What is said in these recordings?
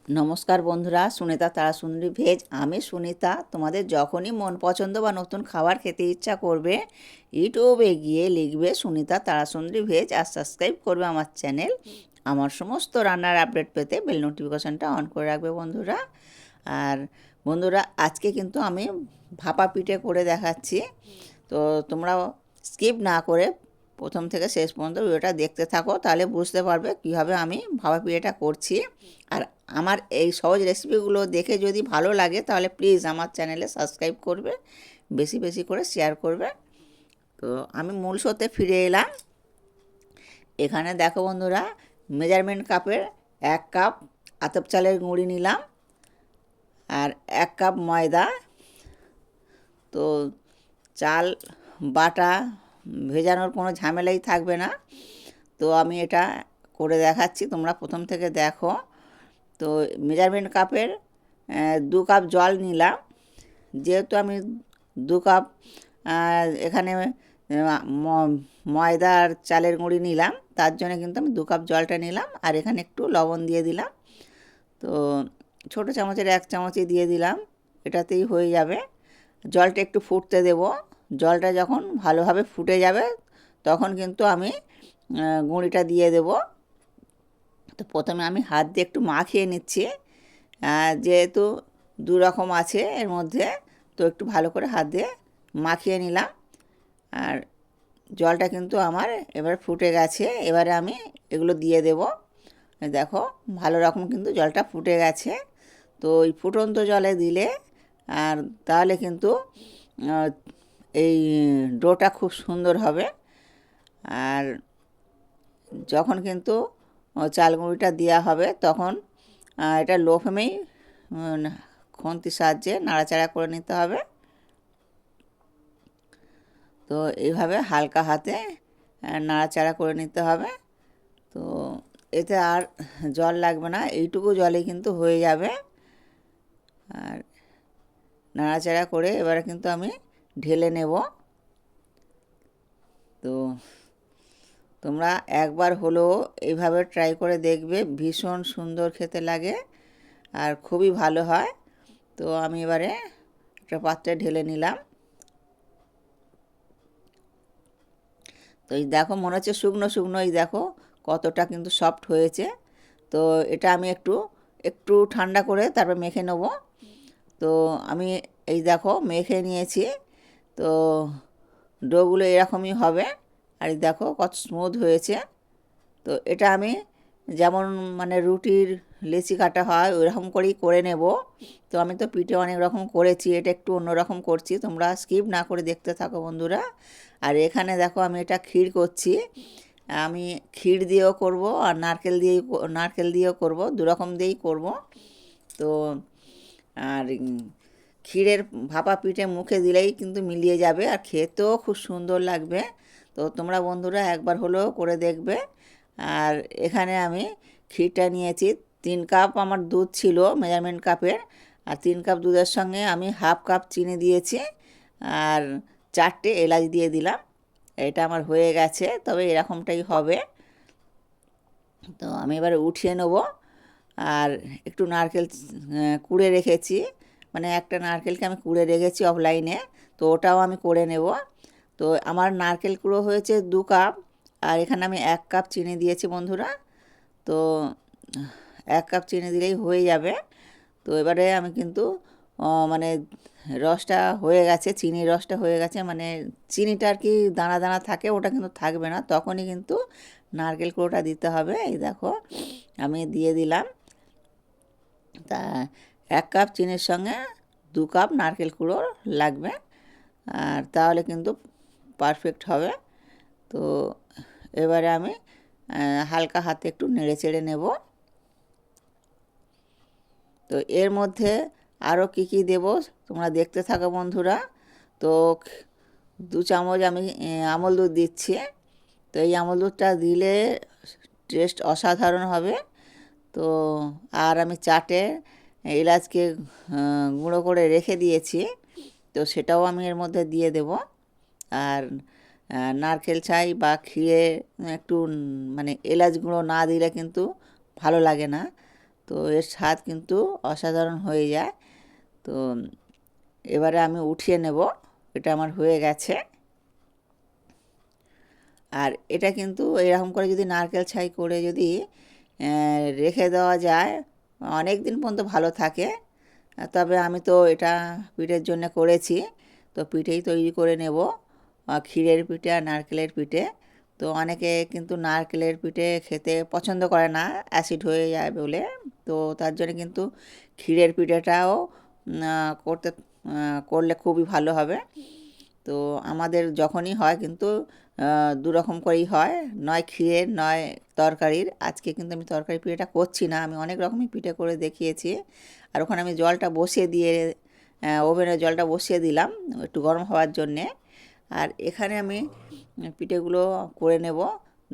নমস্কার বন্ধুরা, সুনিতা তারাসুন্দরী ভেজ। আমি সুনিতা। তোমাদের যখনই মন পছন্দ বা নতুন খাবার খেতে ইচ্ছা করবে, ইউটিউবে গিয়ে লিখবে সুনিতা তারাসুন্দরী ভেজ আর সাবস্ক্রাইব করবে আমার চ্যানেল। আমার সমস্ত রান্নার আপডেট পেতে বেল নোটিফিকেশানটা অন করে রাখবে বন্ধুরা। আর বন্ধুরা, আজকে কিন্তু আমি ভাপা পিঠে করে দেখাচ্ছি। তো তোমরা স্কিপ না করে প্রথম থেকে শেষ পর্যন্ত ভিডিওটা দেখতে থাকো, তাহলে বুঝতে পারবে কীভাবে আমি ভাপা পিঠেটা করছি। আর আমার এই সহজ রেসিপিগুলো দেখে যদি ভালো লাগে তাহলে প্লিজ আমার চ্যানেলে সাবস্ক্রাইব করবে, বেশি বেশি করে শেয়ার করবে। তো আমি মূল স্রোতে ফিরে এলাম। এখানে দেখো বন্ধুরা, মেজারমেন্ট কাপের 1 কাপ আতপ চালের গুঁড়ি নিলাম আর 1 কাপ ময়দা। তো চাল বাটা ভেজানোর কোনো ঝামেলাই থাকবে না। তো আমি এটা করে দেখাচ্ছি, তোমরা প্রথম থেকে দেখো। তো মেজারমেন্ট কাপের 2 কাপ জল নিলাম। যেহেতু আমি 2 কাপ এখানে ময়দা আর চালের গুঁড়ি নিলাম, তার জন্য কিন্তু আমি 2 কাপ জলটা নিলাম। আর এখানে একটু লবণ দিয়ে দিলাম। তো ছোটো চামচের 1 চামচই দিয়ে দিলাম, এটাতেই হয়ে যাবে। জলটা একটু ফুটতে দেব। জলটা যখন ভালোভাবে ফুটে যাবে তখন কিন্তু আমি গুঁড়িটা দিয়ে দেব। তো প্রথমে আমি হাত দিয়ে একটু মাখিয়ে নিচ্ছি, যেহেতু 2 রকম আছে এর মধ্যে, তো একটু ভালো করে হাত দিয়ে মাখিয়ে নিলাম। আর জলটা কিন্তু আমার এবার ফুটে গেছে। এবারে আমি এগুলো দিয়ে দেব। দেখো, ভালো রকম কিন্তু জলটা ফুটে গেছে। তো এই ফুটন্ত জলে দিলে আর তাহলে কিন্তু এই ডোটা খুব সুন্দর হবে। আর যখন কিন্তু চাল গুঁড়িটা দেওয়া হবে তখন এটা লো ফ্লেমেই খুন্তির সাহায্যে নাড়াচাড়া করে নিতে হবে। তো এইভাবে হালকা হাতে নাড়াচাড়া করে নিতে হবে। তো এতে আর জল লাগবে না, এইটুকু জলে কিন্তু হয়ে যাবে। আর নাড়াচাড়া করে এবারে কিন্তু আমি ঢেলে নেব। তো তোমরা একবার হলেও এইভাবে ট্রাই করে দেখবে, ভীষণ সুন্দর খেতে লাগে আর খুবই ভালো হয়। তো আমি এবারে একটা পাত্রে ঢেলে নিলাম। তো এই দেখো, মনে হচ্ছে শুকনো শুকনো, এই দেখো কতটা কিন্তু সফট হয়েছে। তো এটা আমি একটু একটু ঠান্ডা করে তারপর মেখে নেব। তো আমি এই দেখো মেখে নিয়েছি। তো ডোগুলো এরকমই হবে। আর এই দেখো কত স্মুথ হয়েছে। তো এটা আমি যেমন মানে রুটির লেচি কাটা হয় ওইরকম করেই করে নেব। তো আমি তো পিঠে অনেক রকম করেছি, এটা একটু অন্যরকম করছি, তোমরা স্কিপ না করে দেখতে থাকো বন্ধুরা। আর এখানে দেখো আমি এটা ক্ষীর করছি। আমি ক্ষীর দিয়েও করব আর নারকেল দিয়েও করব, 2 রকম দিয়েই করব। তো আর ক্ষীরের ভাপা পিঠে মুখে দিলেই কিন্তু মিলিয়ে যাবে আর খেতেও খুব সুন্দর লাগবে। তো তোমরা বন্ধুরা একবার হলেও করে দেখবে। আর এখানে আমি ক্ষীরটা নিয়েছি, 3 কাপ আমার দুধ ছিল মেজারমেন্ট কাপের। আর 3 কাপ দুধের সঙ্গে আমি হাফ কাপ চিনি দিয়েছি আর 4টে এলাচ দিয়ে দিলাম। এটা আমার হয়ে গেছে, তবে এরকমটাই হবে। তো আমি এবারে উঠিয়ে নেব। আর একটু নারকেল কুড়ে রেখেছি, মানে একটা নারকেলকে আমি কুড়ে রেখেছি অফলাইনে, তো ওটাও আমি করে নেব। তো আমার নারকেল কুড়ো হয়েছে 2 কাপ আর এখানে আমি 1 কাপ চিনি দিয়েছি বন্ধুরা। তো 1 কাপ চিনি দিলেই হয়ে যাবে। তো এবারে আমি কিন্তু মানে রসটা হয়ে গেছে, চিনির রসটা হয়ে গেছে, মানে চিনিটা আর কি দানা দানা থাকে, ওটা কিন্তু থাকবে না, তখনই কিন্তু নারকেল কুড়োটা দিতে হবে। এই দেখো আমি দিয়ে দিলাম। তা 1 কাপ চিনির সঙ্গে 2 কাপ নারকেল কুড়ো লাগবে, আর তাহলে কিন্তু পারফেক্ট হবে। তো এবারে আমি হালকা হাতে একটু নেড়ে চেড়ে নেব। তো এর মধ্যে আরও কী কী দেবো তোমরা দেখতে থাকো বন্ধুরা। তো 2 চামচ আমি আমল দুধ দিচ্ছি। তো এই আমল দুধটা দিলে টেস্ট অসাধারণ হবে। তো আর আমি 4টে এলাচকে গুঁড়ো করে রেখে দিয়েছি, তো সেটাও আমি এর মধ্যে দিয়ে দেব। আর নারকেল ছাই বা ক্ষীরে একটু মানে এলাচ গুঁড়ো না দিলে কিন্তু ভালো লাগে না। তো এর স্বাদ কিন্তু অসাধারণ হয়ে যায়। তো এবারে আমি উঠিয়ে নেব, এটা আমার হয়ে গেছে। আর এটা কিন্তু এরকম করে যদি নারকেল ছাই করে যদি রেখে দেওয়া যায় অনেক দিন পর্যন্ত ভালো থাকে। তবে আমি তো এটা পিঠের জন্য করেছি, তো পিঠেই তৈরি করে নেব, ক্ষীরের পিঠে আর নারকেলের পিঠে। তো অনেকে কিন্তু নারকেলের পিঠে খেতে পছন্দ করে না, অ্যাসিড হয়ে যায় বলে। তো তার জন্য কিন্তু ক্ষীরের পিঠেটাও করলে খুবই ভালো হবে। তো আমাদের যখনই হয় কিন্তু দুরকম করেই হয়, নয় ক্ষীরের নয় তরকারির। আজকে কিন্তু আমি তরকারি পিঠেটা করছি না, আমি অনেক রকমই পিঠে করে দেখিয়েছি। আর ওখানে আমি জলটা বসিয়ে দিয়ে ওভেনে জলটা বসিয়ে দিলাম একটু গরম হওয়ার জন্যে। আর এখানে আমি পিঠেগুলো করে নেব।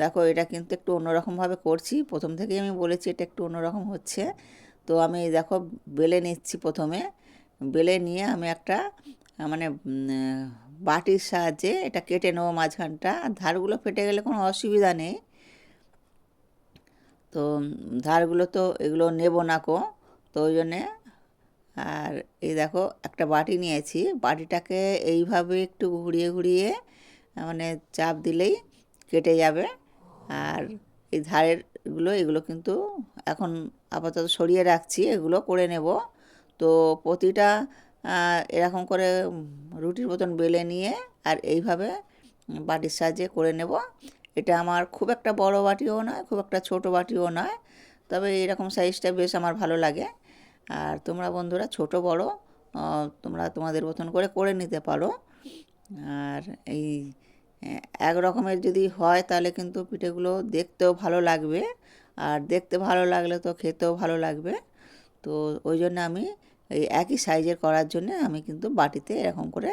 দেখো এটা কিন্তু একটু অন্যরকমভাবে করছি, প্রথম থেকেই আমি বলেছি এটা একটু অন্যরকম হচ্ছে। তো আমি দেখো বেলে নিচ্ছি, প্রথমে বেলে নিয়ে আমি একটা মানে বাটির সাহায্যে এটা কেটে নেবো মাঝখানটা। আর ধারগুলো ফেটে গেলে কোনো অসুবিধা নেই। তো ধারগুলো তো এগুলো নেব না কো, তো ওই জন্যে। আর এই দেখো একটা বাটি নিয়েছি, বাটিটাকে এইভাবে একটু ঘুরিয়ে ঘুরিয়ে মানে চাপ দিলেই কেটে যাবে। আর এই এগুলো কিন্তু এখন আপাতত সরিয়ে রাখছি, এগুলো করে নেব। তো প্রতিটা এরকম করে রুটির মতন বেলে নিয়ে আর এইভাবে বাটির সাহায্যে করে নেব। এটা আমার খুব একটা বড় বাটিও নয়, খুব একটা ছোট বাটিও নয়, তবে এরকম সাইজটা বেশ আমার ভালো লাগে। আর তোমরা বন্ধুরা ছোট বড় তোমরা তোমাদের মতন করে করে নিতে পারো। আর এই এক রকমের যদি হয় তাহলে কিন্তু পিঠেগুলো দেখতেও ভালো লাগবে, আর দেখতে ভালো লাগলে তো খেতেও ভালো লাগবে। তো ওই জন্য আমি এই একই সাইজের করার জন্য আমি কিন্তু বাটিতে এরকম করে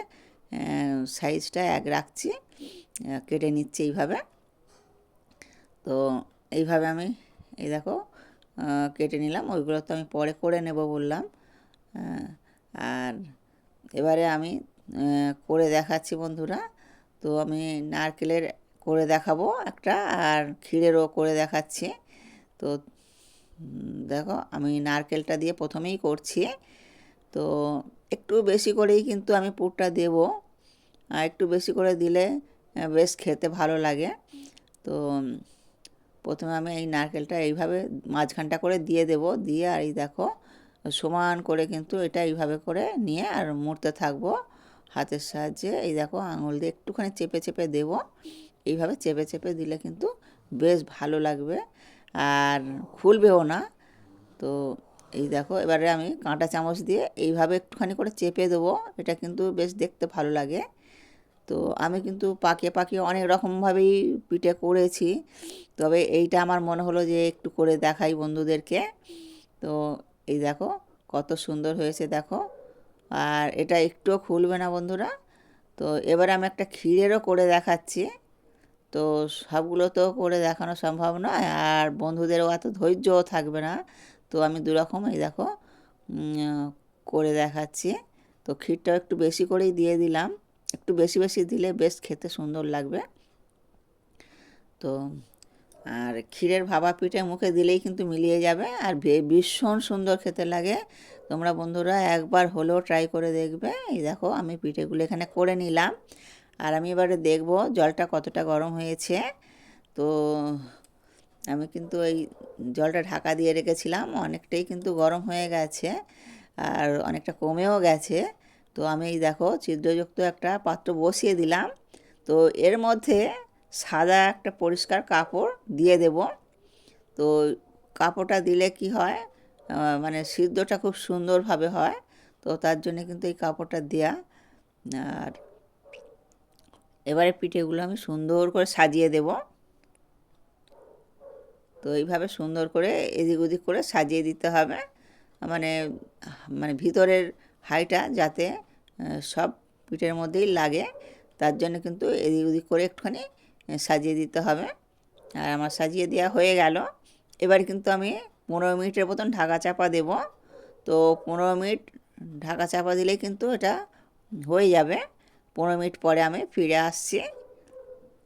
সাইজটা এক রাখছি, কেটে নিচ্ছি এইভাবে। তো এইভাবে আমি এই দেখো কেটে নিলাম, ওইগুলো তো আমি পরে করে নেব বললাম। আর এবারে আমি করে দেখাচ্ছি বন্ধুরা। তো আমি নারকেলের করে দেখাবো একটা, আর ক্ষীরেরও করে দেখাচ্ছি। তো দেখো আমি নারকেলটা দিয়ে প্রথমেই করছি। তো একটু বেশি করেই কিন্তু আমি পুরটা দেব, আর একটু বেশি করে দিলে বেশ খেতে ভালো লাগে। তো প্রথমে আমি এই নারকেলটা এইভাবে মাঝখানটা করে দিয়ে দেব, দিয়ে আর এই দেখো সমান করে কিন্তু এটা এইভাবে করে নিয়ে আর মুড়তে থাকবো হাতের সাহায্যে। এই দেখো আঙুল দিয়ে একটুখানি চেপে চেপে দেব, এইভাবে চেপে চেপে দিলে কিন্তু বেশ ভালো লাগবে আর খুলবেও না। তো এই দেখো এবারে আমি কাঁটা চামচ দিয়ে এইভাবে একটুখানি করে চেপে দেবো, এটা কিন্তু বেশ দেখতে ভালো লাগে। তো আমি কিন্তু পাকিয়ে পাকিয়ে অনেক রকমভাবেই পিঠে করেছি, তবে এইটা আমার মনে হলো যে একটু করে দেখাই বন্ধুদেরকে। তো এই দেখো কত সুন্দর হয়েছে দেখো, আর এটা একটুও খুলবে না বন্ধুরা। তো এবার আমি একটা ক্ষীরেরও করে দেখাচ্ছি। তো সবগুলো তো করে দেখানো সম্ভব নয়, আর বন্ধুদেরও এত ধৈর্যও থাকবে না। তো আমি দুরকম এই দেখো করে দেখাচ্ছি। তো ক্ষীরটাও একটু বেশি করেই দিয়ে দিলাম, একটু বেশি বেশি দিলে বেশ খেতে সুন্দর লাগবে। তো আর ক্ষীরের ভাপা পিঠে মুখে দিলেই কিন্তু মিলিয়ে যাবে, আর ভীষণ সুন্দর খেতে লাগে। তোমরা বন্ধুরা একবার হলেও ট্রাই করে দেখবে। এই দেখো আমি পিঠেগুলো এখানে করে নিলাম, আর আমি এবারে দেখব জলটা কতটা গরম হয়েছে। তো আমি কিন্তু এই জলটা ঢাকা দিয়ে রেখেছিলাম, অনেকটাই কিন্তু গরম হয়ে গেছে আর অনেকটা কমেও গেছে। তো আমি এই দেখো ছিদ্রযুক্ত একটা পাত্র বসিয়ে দিলাম। তো এর মধ্যে সাদা একটা পরিষ্কার কাপড় দিয়ে দেব। তো কাপড়টা দিলে কি হয় মানে সিদ্ধটা খুব সুন্দরভাবে হয়। তো তার জন্য কিন্তু এই কাপড়টা দেয়া। আর এবারে পিঠেগুলো আমি সুন্দর করে সাজিয়ে দেব। তো এইভাবে সুন্দর করে এদিক ওদিক করে সাজিয়ে দিতে হবে, মানে মানে ভিতরের হাইটা যাতে সব পিঠের মধ্যেই লাগে, তার জন্য কিন্তু এদিক ওদিক করে একটুখানি সাজিয়ে দিতে হবে। আর আমার সাজিয়ে দেওয়া হয়ে গেল। এবার কিন্তু আমি 15 মিনিটের মতন ঢাকা চাপা দেব। তো 15 মিনিট ঢাকা চাপা দিলেই কিন্তু এটা হয়ে যাবে। 15 মিনিট পরে আমি ফিরে আসছি।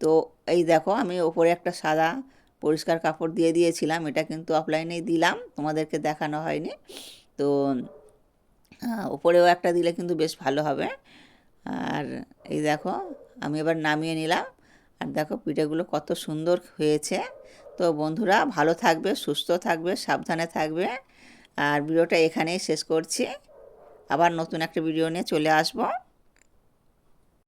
তো এই দেখো আমি ওপরে একটা সাদা পরিষ্কার কাপড় দিয়ে দিয়েছিলাম, এটা কিন্তু অফলাইনেই দিলাম, তোমাদেরকে দেখানো হয়নি। তো ওপরেও একটা দিলে কিন্তু বেশ ভালো হবে। আর এই দেখো আমি এবার নামিয়ে নিলাম, আর দেখো পিঠেগুলো কত সুন্দর হয়েছে। তো বন্ধুরা ভালো থাকবে, সুস্থ থাকবে, সাবধানে থাকবে। আর ভিডিওটা এখানেই শেষ করছি, আবার নতুন একটা ভিডিও নিয়ে চলে আসবো।